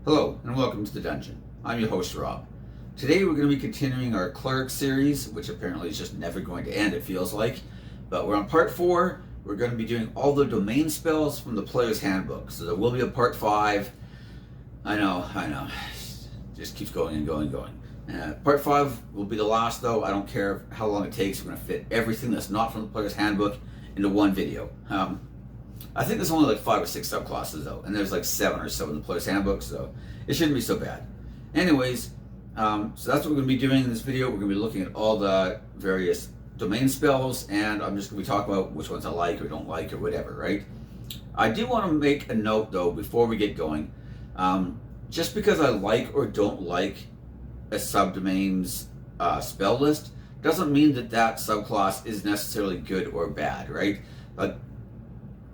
Hello and welcome to the dungeon. I'm your host Rob. Today we're going to be continuing our Cleric series, which apparently is just never going to end, it feels like. But we're on part 4. We're going to be doing all the domain spells from the player's handbook. So there will be a part 5. I know. Just keeps going and going. Part 5 will be the last though. I don't care how long it takes. We're going to fit everything that's not from the player's handbook into one video. I think there's only like 5 or 6 subclasses though, and there's like 7 or so in the player's handbook, so it shouldn't be so bad. Anyways, so that's what we're going to be doing in this video. We're going to be looking at all the various domain spells, and I'm just going to be talking about which ones I like or don't like or whatever, right? I do want to make a note though before we get going. Just because I like or don't like a subdomain's spell list doesn't mean that that subclass is necessarily good or bad, right? Like,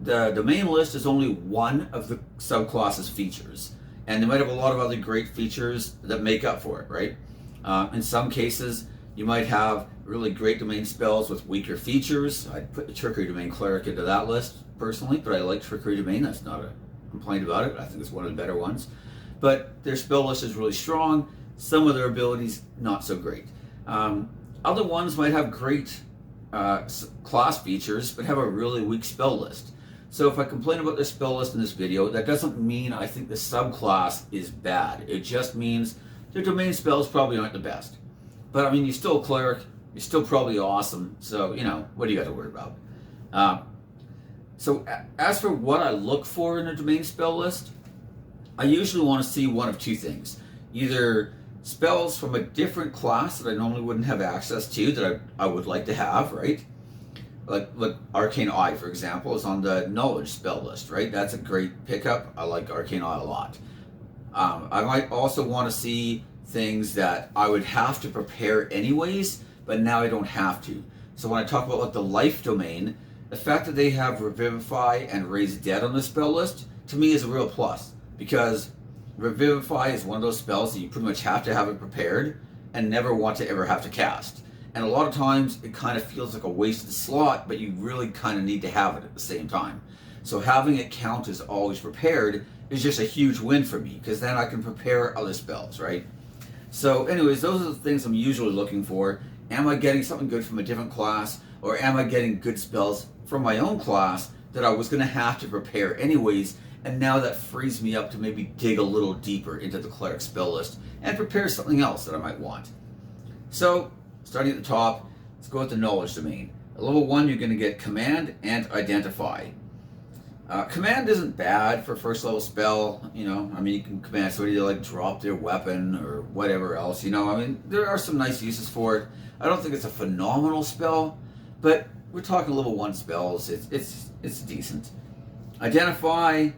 the domain list is only one of the subclass's features, and they might have a lot of other great features that make up for it, right? In some cases, you might have really great domain spells with weaker features. I'd put the Trickery Domain Cleric into that list personally, but I like Trickery Domain. That's not a complaint about it. I think it's one of the better ones. But their spell list is really strong. Some of their abilities, not so great. Other ones might have great class features, but have a really weak spell list. So if I complain about the spell list in this video, that doesn't mean I think the subclass is bad. It just means their domain spells probably aren't the best. But I mean, you're still a cleric, you're still probably awesome, so you know, what do you got to worry about? So as for what I look for in a domain spell list, I usually want to see one of two things. Either spells from a different class that I normally wouldn't have access to that I would like to have, right? Like Arcane Eye, for example, is on the knowledge spell list, right? That's a great pickup. I like Arcane Eye a lot. I might also want to see things that I would have to prepare anyways, but now I don't have to. So when I talk about like the life domain, the fact that they have Revivify and Raise Dead on the spell list, to me is a real plus, because Revivify is one of those spells that you pretty much have to have it prepared and never want to ever have to cast. And a lot of times it kind of feels like a wasted slot, but you really kind of need to have it at the same time. So having it count as always prepared is just a huge win for me, because then I can prepare other spells, right? So anyways, those are the things I'm usually looking for. Am I getting something good from a different class, or am I getting good spells from my own class that I was going to have to prepare anyways, and now that frees me up to maybe dig a little deeper into the cleric spell list and prepare something else that I might want. So starting at the top, let's go with the knowledge domain. At level 1, you're going to get command and identify. Command isn't bad for first level spell, you know. I mean, you can command somebody to like drop their weapon or whatever else, you know. I mean, there are some nice uses for it. I don't think it's a phenomenal spell, but we're talking level 1 spells. It's decent. Identify.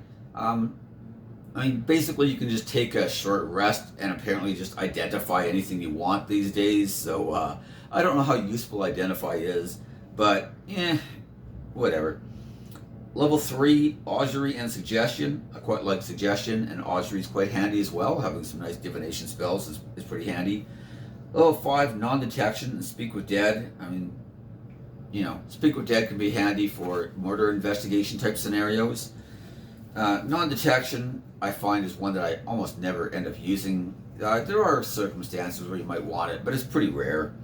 I mean, basically you can just take a short rest and apparently just identify anything you want these days. So I don't know how useful identify is, but whatever. Level 3, augury and suggestion. I quite like suggestion, and augury is quite handy as well. Having some nice divination spells is pretty handy. Level 5, non-detection and speak with dead. I mean, you know, speak with dead can be handy for murder investigation type scenarios. Non-detection, I find, is one that I almost never end up using. There are circumstances where you might want it, but it's pretty rare.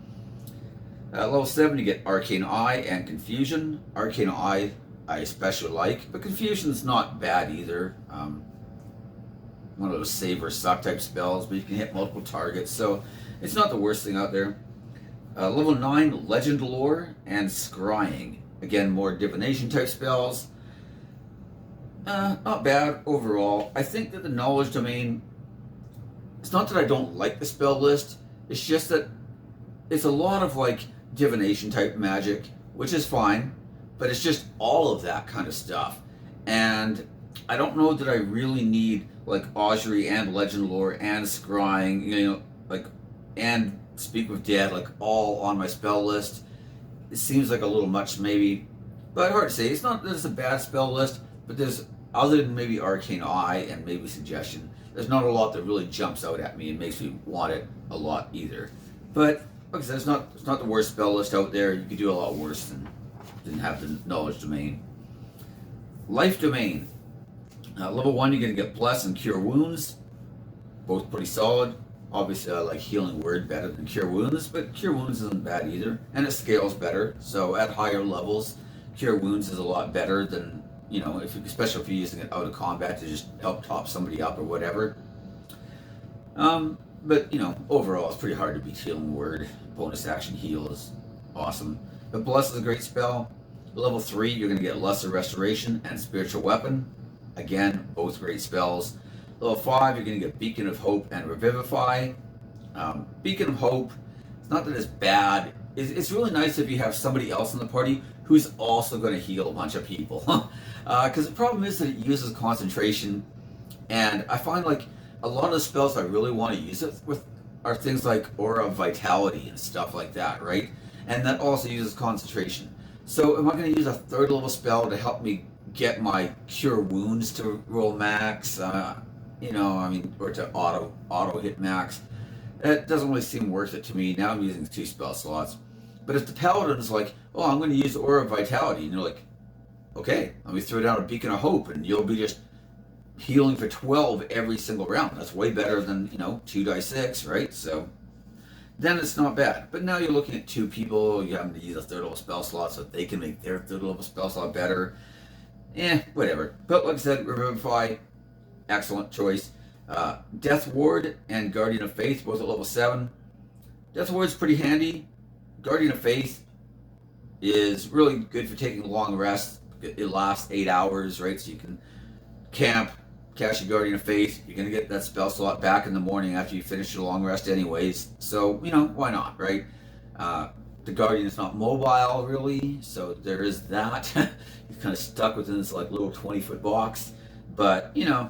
Level 7, you get Arcane Eye and Confusion. Arcane Eye I especially like, but Confusion's not bad either. One of those save or suck type spells, but you can hit multiple targets, so it's not the worst thing out there. Level 9, Legend Lore and Scrying. Again, more divination type spells. Not bad overall. I think that the knowledge domain, it's not that I don't like the spell list, it's just that it's a lot of like divination type magic, which is fine, but it's just all of that kind of stuff. And I don't know that I really need like augury and legend lore and scrying, you know, like, and speak with dead, like all on my spell list. It seems like a little much maybe, but hard to say. It's not that it's a bad spell list, but there's, other than maybe Arcane Eye and maybe Suggestion, there's not a lot that really jumps out at me and makes me want it a lot either. But like I said, it's not the worst spell list out there. You could do a lot worse than have the knowledge domain. Life domain. Level 1, you're going to get Bless and Cure Wounds. both pretty solid. Obviously, I like Healing Word better than Cure Wounds, but Cure Wounds isn't bad either, and it scales better. So at higher levels, Cure Wounds is a lot better than, you know, especially if you're using it out of combat to just help top somebody up or whatever. But, you know, overall, it's pretty hard to beat Healing Word. Bonus action heal is awesome. But Bless is a great spell. Level 3, you're going to get Lesser Restoration and Spiritual Weapon. Again, both great spells. Level 5, you're going to get Beacon of Hope and Revivify. Beacon of Hope, it's not that it's bad. It's really nice if you have somebody else in the party who's also going to heal a bunch of people. Because the problem is that it uses concentration. And I find like a lot of the spells I really want to use it with are things like Aura of Vitality and stuff like that, right? And that also uses concentration. So am I going to use a 3rd level spell to help me get my Cure Wounds to roll max? You know, I mean, or to auto hit max? That doesn't really seem worth it to me. Now I'm using 2 spell slots. But if the Paladin's like, oh, I'm going to use Aura of Vitality, and you're like, okay, let me throw down a Beacon of Hope, and you'll be just healing for 12 every single round. That's way better than, you know, 2d6, right? So then it's not bad. But now you're looking at 2 people, you having to use a 3rd level spell slot so they can make their 3rd level spell slot better. Whatever. But like I said, Revivify, excellent choice. Death Ward and Guardian of Faith, both at level 7. Death Ward's pretty handy. Guardian of Faith is really good for taking long rests. It lasts 8 hours, right? So you can camp, cast your Guardian of Faith. You're going to get that spell slot back in the morning after you finish your long rest anyways. So, you know, why not, right? The Guardian is not mobile, really, so there is that. He's kind of stuck within this like little 20-foot box. But, you know,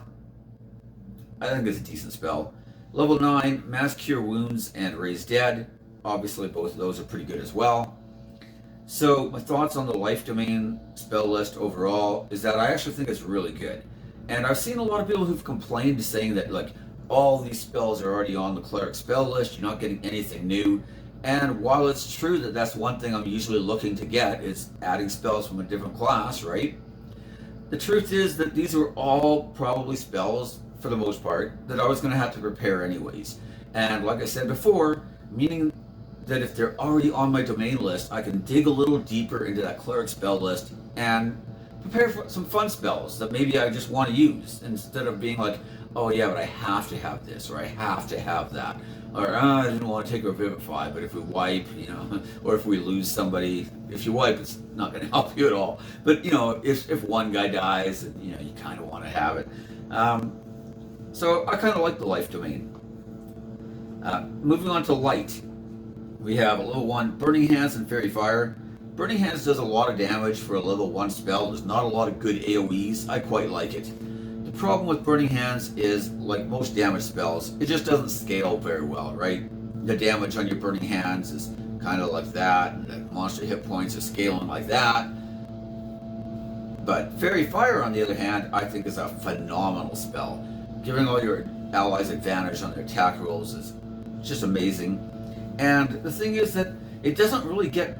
I think it's a decent spell. Level 9, Mass Cure Wounds and Raise Dead. Obviously, both of those are pretty good as well. So, my thoughts on the Life Domain spell list overall is that I actually think it's really good. And I've seen a lot of people who've complained saying that, like, all these spells are already on the Cleric spell list, you're not getting anything new. And while it's true that that's one thing I'm usually looking to get, is adding spells from a different class, right? The truth is that these are all probably spells, for the most part, that I was going to have to prepare anyways. And like I said before, meaning that if they're already on my domain list, I can dig a little deeper into that Cleric spell list and prepare for some fun spells that maybe I just want to use, instead of being like, oh yeah, but I have to have this, or I have to have that, or I didn't want to take Revivify, but if we wipe, you know, or if we lose somebody, if you wipe, it's not going to help you at all. But, you know, if one guy dies, you know, you kind of want to have it. So I kind of like the Life Domain. Moving on to Light, we have a level 1 Burning Hands and Fairy Fire. Burning Hands does a lot of damage for a level 1 spell. There's not a lot of good AoEs. I quite like it. The problem with Burning Hands is, like most damage spells, it just doesn't scale very well, right? The damage on your Burning Hands is kind of like that, and the monster hit points are scaling like that. But Fairy Fire, on the other hand, I think is a phenomenal spell. Giving all your allies advantage on their attack rolls is just amazing. And the thing is that it doesn't really get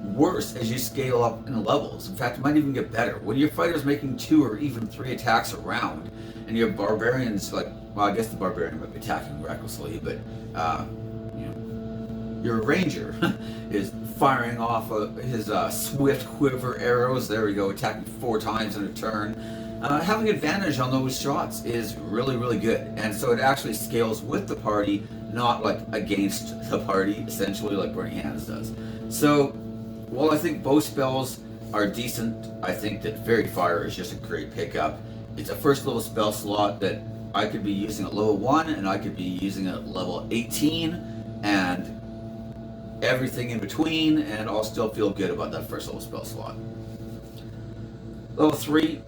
worse as you scale up in levels. In fact, it might even get better. When your fighter's making 2 or even 3 attacks a round, and your barbarian's like, well, I guess the barbarian might be attacking recklessly, but you know, your ranger is firing off his swift quiver arrows. There we go, attacking 4 times in a turn. Having advantage on those shots is really, really good. And so it actually scales with the party, not like against the party, essentially, like Burning Hands does. So, while I think both spells are decent, I think that Fairy Fire is just a great pickup. It's a 1st level spell slot that I could be using at level 1, and I could be using at level 18, and everything in between, and I'll still feel good about that 1st level spell slot. Level 3,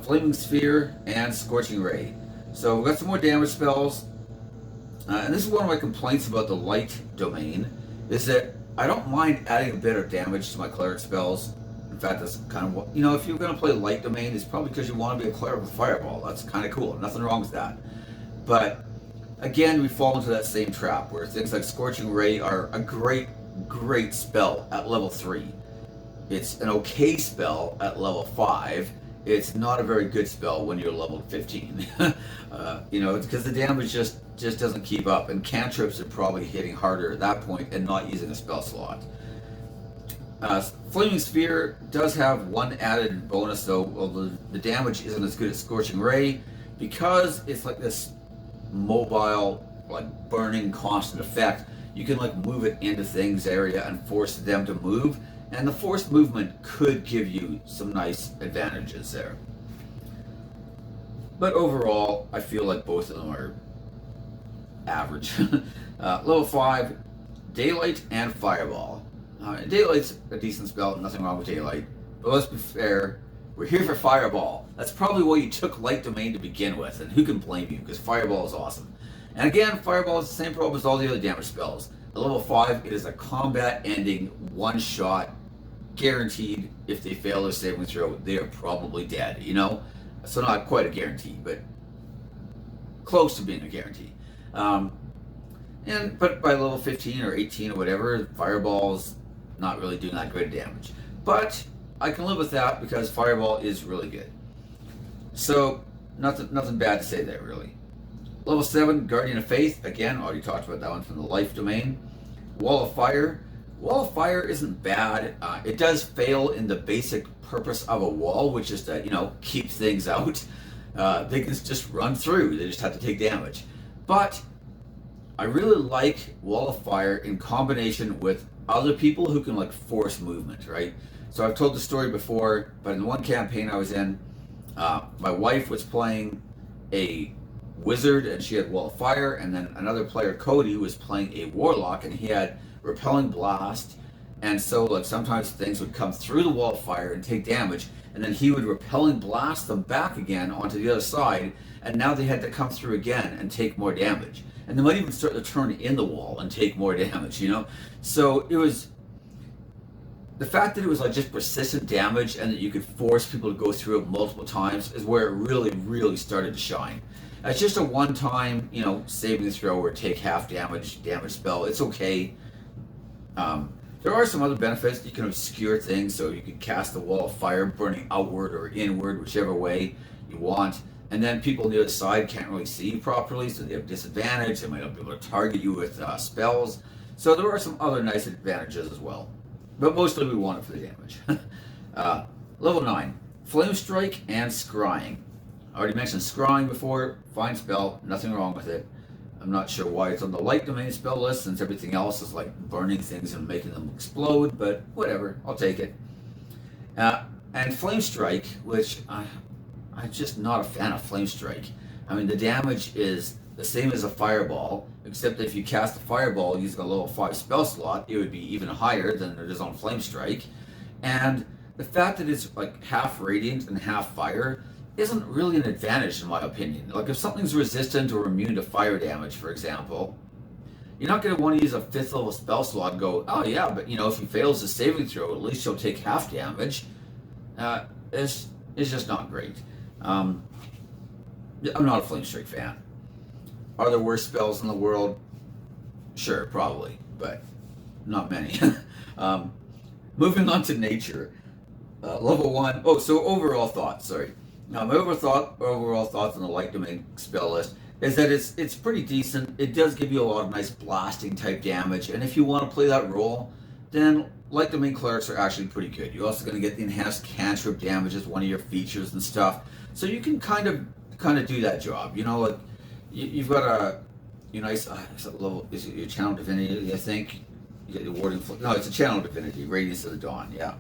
Flaming Sphere and Scorching Ray. So we've got some more damage spells, and this is one of my complaints about the Light Domain, is that I don't mind adding a bit of damage to my Cleric spells. In fact, that's kind of what, you know, if you're going to play Light Domain, it's probably because you want to be a Cleric with Fireball. That's kind of cool. Nothing wrong with that. But again, we fall into that same trap where things like Scorching Ray are a great, great spell at level 3. It's an okay spell at level 5, it's not a very good spell when you're level 15. You know, it's because the damage just doesn't keep up, and cantrips are probably hitting harder at that point and not using a spell slot. Flaming Sphere does have one added bonus though. Well, the damage isn't as good as Scorching Ray because it's like this mobile, like burning constant effect. You can like move it into things area and force them to move, and the forced movement could give you some nice advantages there. But overall, I feel like both of them are average. Level 5, Daylight and Fireball. Daylight's a decent spell, nothing wrong with Daylight. But let's be fair, we're here for Fireball. That's probably why you took Light Domain to begin with, and who can blame you, because Fireball is awesome. And again, Fireball is the same problem as all the other damage spells. At level 5, it is a combat-ending, one-shot, guaranteed. If they fail their saving throw, they are probably dead, you know? So not quite a guarantee, but close to being a guarantee. But by level 15 or 18 or whatever, Fireball's not really doing that great damage. But I can live with that because Fireball is really good. So nothing bad to say there, really. Level 7, Guardian of Faith. Again, already talked about that one from the Life Domain. Wall of Fire. Wall of Fire isn't bad. It does fail in the basic purpose of a wall, which is to, you know, keep things out. They can just run through. They just have to take damage. But I really like Wall of Fire in combination with other people who can like force movement, right? So I've told the story before, but in the one campaign I was in, my wife was playing a wizard and she had Wall of Fire, and then another player, Cody, was playing a warlock and he had Repelling Blast, and so like sometimes things would come through the Wall of Fire and take damage, and then he would Repelling Blast them back again onto the other side, and now they had to come through again and take more damage. And they might even start to turn in the wall and take more damage, you know? So it was, the fact that it was like just persistent damage and that you could force people to go through it multiple times is where it really, really started to shine. It's just a one-time, you know, saving throw or take half damage spell. It's okay. There are some other benefits. You can obscure things, so you can cast the Wall of Fire burning outward or inward, whichever way you want. And then people on the other side can't really see you properly, so they have disadvantage. They might not be able to target you with spells. So there are some other nice advantages as well. But mostly we want it for the damage. Level 9, Flame Strike and Scrying. I already mentioned Scrying before. Fine spell, nothing wrong with it. I'm not sure why it's on the Light Domain spell list, since everything else is like burning things and making them explode, but whatever, I'll take it. And Flame Strike, which I'm just not a fan of Flame Strike. I mean, the damage is the same as a Fireball, except if you cast a Fireball using a level 5 spell slot, it would be even higher than it is on Flame Strike. And the fact that it's like half Radiant and half Fire isn't really an advantage in my opinion. Like if something's resistant or immune to fire damage, for example, you're not going to want to use a 5th level spell slot and go, oh yeah, but you know, if he fails the saving throw, at least he'll take half damage. It's just not great. I'm not a Flame Strike fan. Are there worse spells in the world? Sure, probably, but not many. Moving on to Nature. Level 1. Oh, so overall thoughts, sorry. Now, my overall thoughts on the Light Domain spell list is that it's pretty decent. It does give you a lot of nice blasting type damage, and if you want to play that role, then Light Domain Clerics are actually pretty good. You're also going to get the enhanced cantrip damage as one of your features and stuff, so you can kind of do that job. You know, like you've got your nice level. Is it your Channel Divinity? I think you get the Warding. No, it's a Channel Divinity, Radiance of the Dawn. Yeah,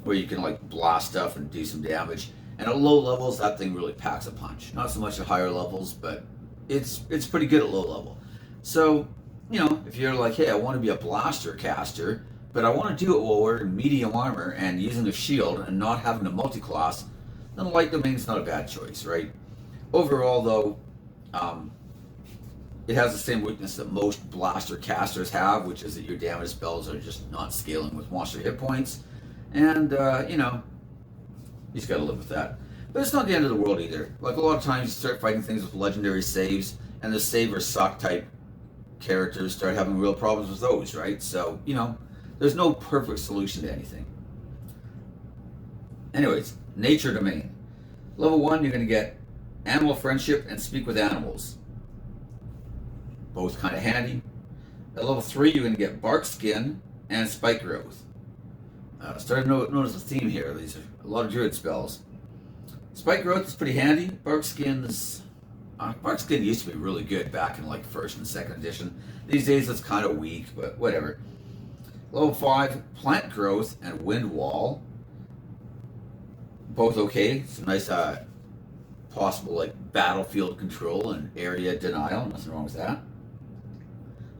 where you can like blast stuff and do some damage. And at low levels, that thing really packs a punch. Not so much at higher levels, but it's pretty good at low level. So, you know, if you're like, hey, I want to be a blaster caster, but I want to do it while wearing medium armor and using a shield and not having a multi-class, then Light Domain's not a bad choice, right? Overall, though, it has the same weakness that most blaster casters have, which is that your damage spells are just not scaling with monster hit points. And, you know, you just gotta live with that. But it's not the end of the world either. Like a lot of times you start fighting things with legendary saves, and the save or suck type characters start having real problems with those, right? So, you know, there's no perfect solution to anything. Anyways, Nature Domain. Level 1, you're going to get Animal Friendship and Speak with Animals. Both kind of handy. At level 3, you're going to get Bark Skin and Spike Growth. Starting to notice a theme here. These are a lot of druid spells. Spike Growth is pretty handy. Bark Skin used to be really good back in like 1st and 2nd edition. These days it's kind of weak, but whatever. Level 5, Plant Growth and Wind Wall. Both okay. Some nice possible like battlefield control and area denial. Nothing wrong with that.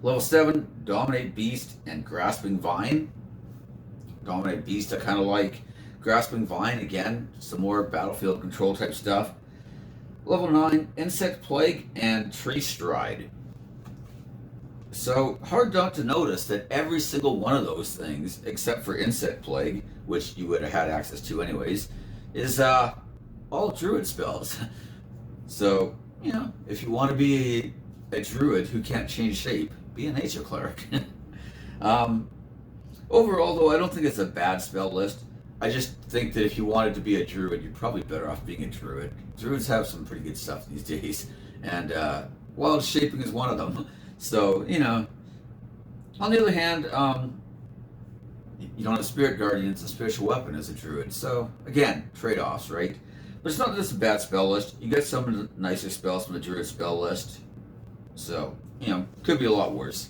Level 7, Dominate Beast and Grasping Vine. Dominate Beast I kind of like. Grasping Vine, again, some more battlefield control type stuff. Level 9, Insect Plague and Tree Stride. So, hard not to notice that every single one of those things, except for Insect Plague, which you would have had access to anyways, is all druid spells. So, you know, if you want to be a druid who can't change shape, be a nature cleric. Overall, though, I don't think it's a bad spell list. I just think that if you wanted to be a druid, you're probably better off being a druid. Druids have some pretty good stuff these days, and wild shaping is one of them. So, you know, on the other hand, you don't have spirit guardians and spiritual weapon as a druid. So, again, trade-offs, right? But it's not just a bad spell list. You get some of the nicer spells from the druid spell list. So, you know, could be a lot worse.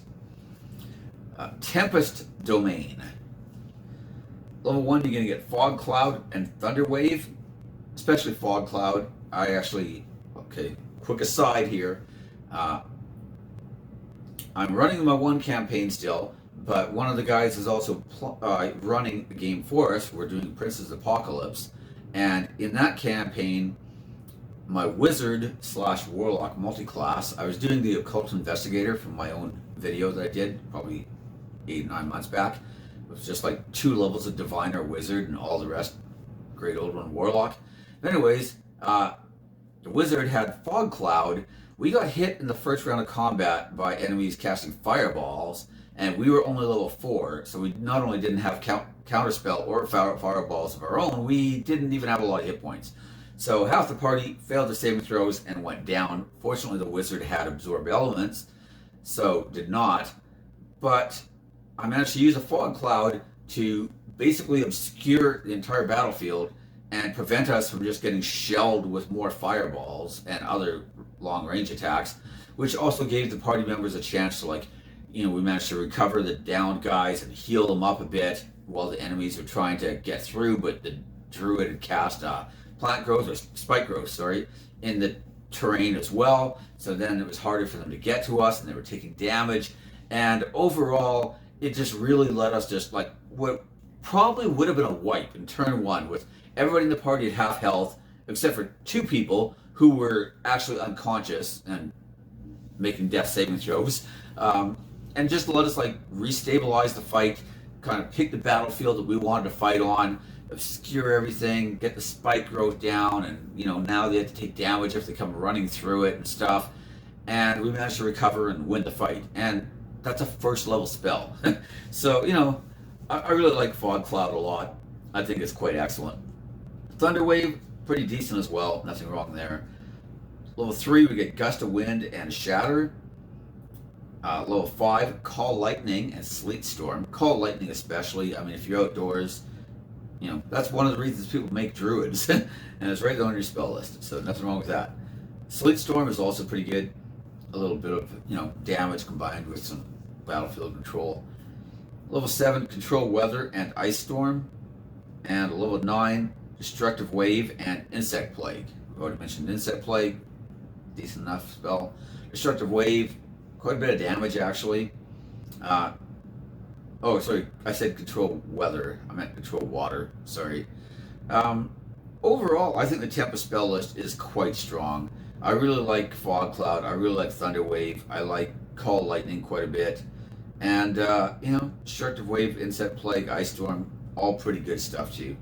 Tempest Domain. Level 1, you're going to get Fog Cloud and Thunder Wave, especially Fog Cloud. Okay, quick aside here. I'm running my one campaign still, but one of the guys is also running a game for us. We're doing Prince's Apocalypse, and in that campaign, my Wizard/Warlock multi-class, I was doing the Occult Investigator from my own video that I did, probably 8 or 9 months back. It was just like 2 levels of Diviner Wizard and all the rest, Great Old One Warlock. But anyways, the Wizard had Fog Cloud. We got hit in the first round of combat by enemies casting fireballs, and we were only level 4, so we not only didn't have counterspell or fireballs of our own, we didn't even have a lot of hit points. So half the party failed their saving throws and went down. Fortunately, the Wizard had Absorb Elements, so did not. But I managed to use a Fog Cloud to basically obscure the entire battlefield and prevent us from just getting shelled with more fireballs and other long-range attacks, which also gave the party members a chance to, like, you know, we managed to recover the downed guys and heal them up a bit while the enemies were trying to get through, but the druid had cast plant growth, or spike growth, sorry, in the terrain as well, so then it was harder for them to get to us, and they were taking damage, and overall, it just really let us just, like, what probably would have been a wipe in turn 1 with everybody in the party at half health, except for 2 people who were actually unconscious and making death saving throws, and just let us, like, restabilize the fight, kind of pick the battlefield that we wanted to fight on, obscure everything, get the spike growth down, and, you know, now they have to take damage if they come running through it and stuff, and we managed to recover and win the fight, and that's a first level spell. So, you know, I really like Fog Cloud a lot. I think it's quite excellent. Thunder Wave, pretty decent as well, nothing wrong there. Level 3, we get Gust of Wind and Shatter. Level 5, Call Lightning and Sleet Storm. Call Lightning especially, I mean, if you're outdoors, you know, that's one of the reasons people make druids, and it's right on your spell list, so nothing wrong with that. Sleet Storm is also pretty good. A little bit of, you know, damage combined with some battlefield control. Level 7, Control Weather and Ice Storm. And level 9, Destructive Wave and Insect Plague. I've already mentioned Insect Plague. Decent enough spell. Destructive Wave, quite a bit of damage actually. Oh, sorry, I said Control Weather. I meant Control Water, sorry. Overall, I think the Tempest spell list is quite strong. I really like Fog Cloud, I really like Thunder Wave, I like Call Lightning quite a bit. And, you know, Destructive Wave, Insect Plague, Ice Storm, all pretty good stuff too.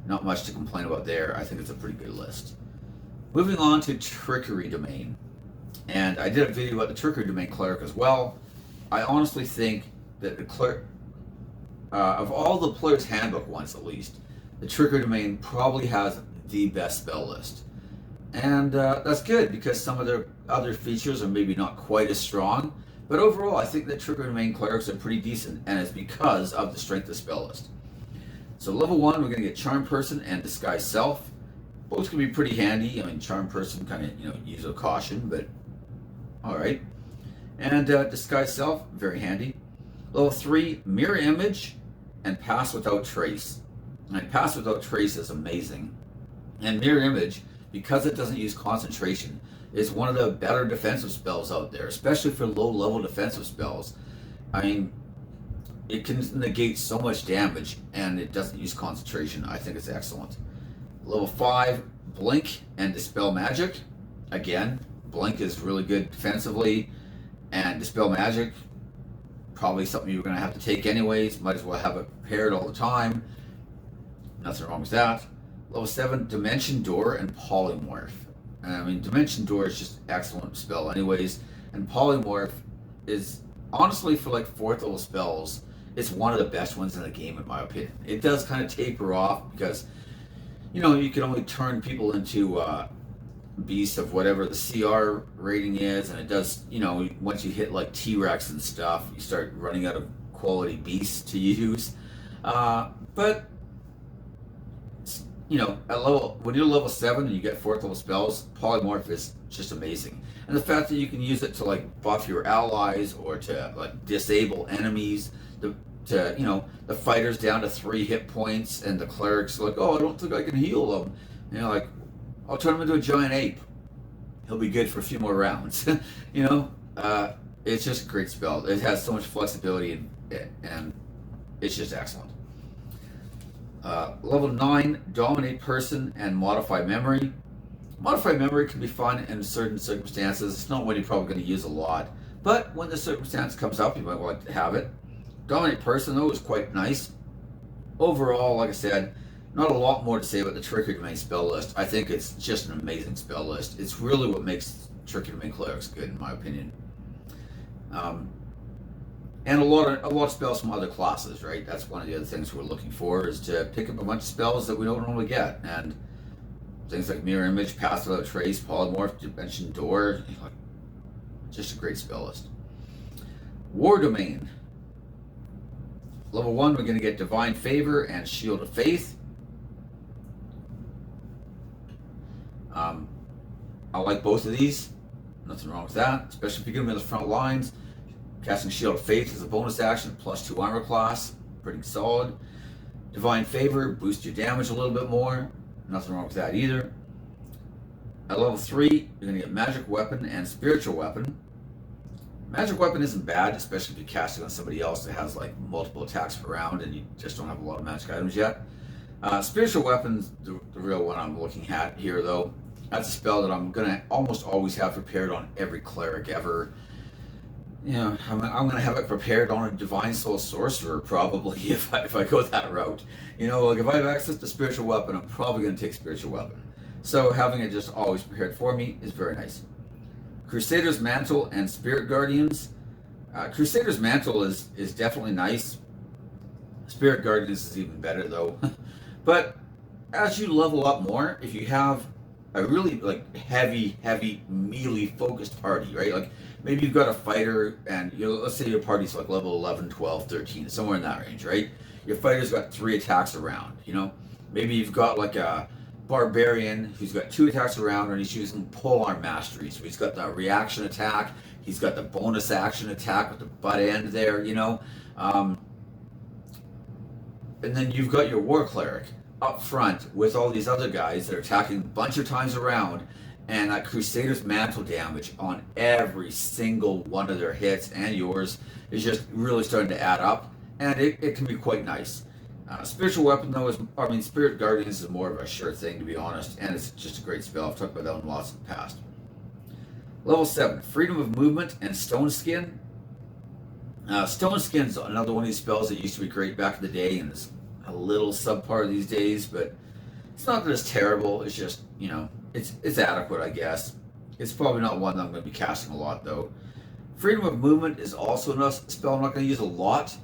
Not much to complain about there. I think it's a pretty good list. Moving on to Trickery Domain. And I did a video about the Trickery Domain Cleric as well. I honestly think that the Cleric, of all the Player's Handbook ones at least, the Trickery Domain probably has the best spell list. And that's good because some of their other features are maybe not quite as strong. But overall, I think that Trickster Domain clerics are pretty decent, and it's because of the strength of the spell list. So level 1, we're going to get Charm Person and Disguise Self. Both can be pretty handy. I mean, Charm Person kind of, use a caution, but all right. And Disguise Self, very handy. Level 3, Mirror Image and Pass Without Trace. And Pass Without Trace is amazing. And Mirror Image, because it doesn't use concentration, is one of the better defensive spells out there, especially for low-level defensive spells. I mean, it can negate so much damage, and it doesn't use concentration. I think it's excellent. Level 5, Blink and Dispel Magic. Again, Blink is really good defensively, and Dispel Magic, probably something you're going to have to take anyways. Might as well have it prepared all the time. Nothing wrong with that. Level 7, Dimension Door and Polymorph. I mean, Dimension Door is just excellent spell anyways, and Polymorph is, honestly, for like 4th level spells, it's one of the best ones in the game in my opinion. It does kind of taper off because, you can only turn people into beasts of whatever the CR rating is, and it does, once you hit like T-Rex and stuff, you start running out of quality beasts to use. But when you're level 7 and you get 4th level spells, Polymorph is just amazing. And the fact that you can use it to like buff your allies or to like disable enemies, the fighters down to 3 hit points, and the clerics like, oh, I don't think I can heal them. Like, I'll turn him into a giant ape. He'll be good for a few more rounds. It's just a great spell. It has so much flexibility and it's just excellent. Level 9, Dominate Person and Modify Memory. Modify Memory can be fun in certain circumstances. It's not one you're probably going to use a lot, but when the circumstance comes up, you might like to have it. Dominate Person, though, is quite nice. Overall, like I said, not a lot more to say about the Trickster Domain spell list. I think it's just an amazing spell list. It's really what makes Trickster Domain clerics good, in my opinion. And a lot of spells from other classes, right? That's one of the other things we're looking for, is to pick up a bunch of spells that we don't normally get. And things like Mirror Image, Pass Without Trace, Polymorph, Dimension Door, just a great spell list. War Domain. Level 1, we're going to get Divine Favor and Shield of Faith. I like both of these. Nothing wrong with that, especially if you get them in the front lines. Casting Shield of Faith is a bonus action, +2 armor class, pretty solid. Divine Favor, boost your damage a little bit more. Nothing wrong with that either. At level 3, you're going to get Magic Weapon and Spiritual Weapon. Magic Weapon isn't bad, especially if you cast it on somebody else that has like multiple attacks per round and you just don't have a lot of magic items yet. Spiritual Weapon's the real one I'm looking at here, though. That's a spell that I'm going to almost always have prepared on every cleric ever. I'm going to have it prepared on a Divine Soul Sorcerer probably if I go that route. Like if I have access to Spiritual Weapon, I'm probably going to take Spiritual Weapon. So having it just always prepared for me is very nice. Crusader's Mantle and Spirit Guardians. Crusader's Mantle is definitely nice. Spirit Guardians is even better though. But as you level up more, if you have a really like heavy melee focused party, right? Like maybe you've got a fighter and let's say your party's like level 11, 12, 13, somewhere in that range, right? Your fighter's got 3 attacks around, Maybe you've got like a barbarian who's got 2 attacks around and he's using polearm mastery. So he's got the reaction attack, he's got the bonus action attack with the butt end there, and then you've got your war cleric up front with all these other guys that are attacking a bunch of times around, and that Crusader's Mantle damage on every single one of their hits and yours is just really starting to add up, and it can be quite nice. Spiritual Weapon though Spirit Guardians is more of a sure thing, to be honest, and it's just a great spell. I've talked about that one lots in the past. Level 7, Freedom of Movement and Stone Skin. Stone Skin's another one of these spells that used to be great back in the day, and is a little subpar these days, but it's not that it's terrible. It's just, it's adequate, I guess. It's probably not one that I'm going to be casting a lot, though. Freedom of Movement is also a spell I'm not going to use a lot,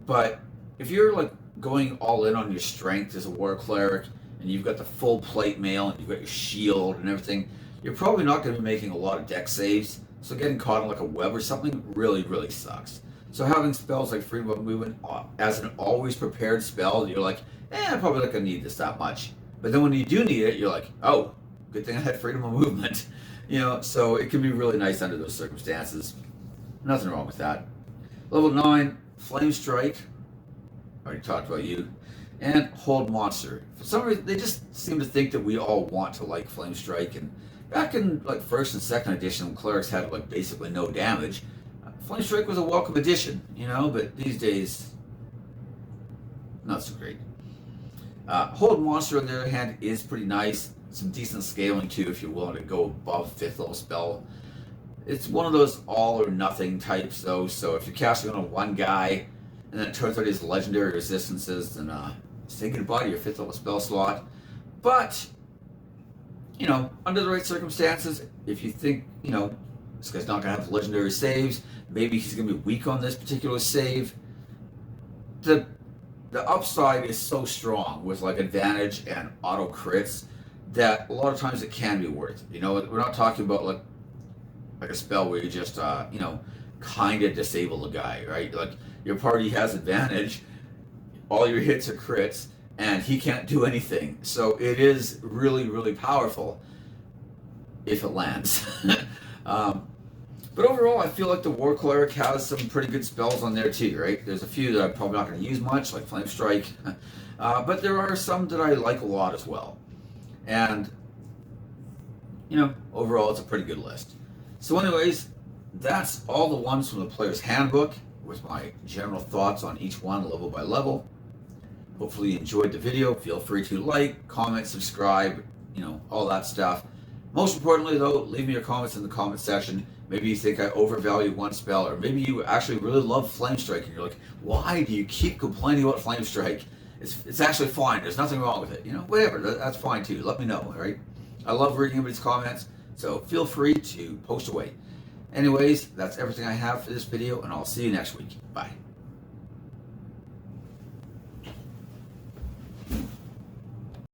but if you're like going all in on your strength as a war cleric, and and you've got the full plate mail and you've got your shield and everything, you're probably not going to be making a lot of deck saves. So getting caught in like a web or something really, really sucks. So having spells like Freedom of Movement as an always prepared spell, you're like, I'm probably not going to need this that much. But then when you do need it, you're like, oh, good thing I had Freedom of Movement. So it can be really nice under those circumstances. Nothing wrong with that. Level 9, Flame Strike. Already talked about you. And Hold Monster. For some reason, they just seem to think that we all want to like Flame Strike. And back in like 1st and 2nd edition, when clerics had like basically no damage, Flame Strike was a welcome addition, but these days, not so great. Hold Monster, on the other hand, is pretty nice. Some decent scaling too if you're willing to go above 5th level spell. It's one of those all or nothing types though, so if you're casting on one guy and then it turns out he has legendary resistances, then say goodbye to your 5th level spell slot. But, under the right circumstances, if you think, this guy's not going to have legendary saves, maybe he's going to be weak on this particular save, the upside is so strong with like advantage and auto crits that a lot of times it can be worth it. We're not talking about like a spell where you just kind of disable a guy, right? Like your party has advantage, all your hits are crits, and he can't do anything. So it is really, really powerful if it lands. But overall, I feel like the War Cleric has some pretty good spells on there too, right? There's a few that I'm probably not going to use much, like Flame Strike, but there are some that I like a lot as well. And, overall, it's a pretty good list. So anyways, that's all the ones from the Player's Handbook with my general thoughts on each one level by level. Hopefully you enjoyed the video. Feel free to like, comment, subscribe, all that stuff. Most importantly though, leave me your comments in the comment section. Maybe you think I overvalue one spell, or maybe you actually really love Flame Strike and you're like, why do you keep complaining about Flame Strike? It's actually fine. There's nothing wrong with it. Whatever. That's fine too. Let me know, all right? I love reading everybody's comments, so feel free to post away. Anyways, that's everything I have for this video, and I'll see you next week. Bye.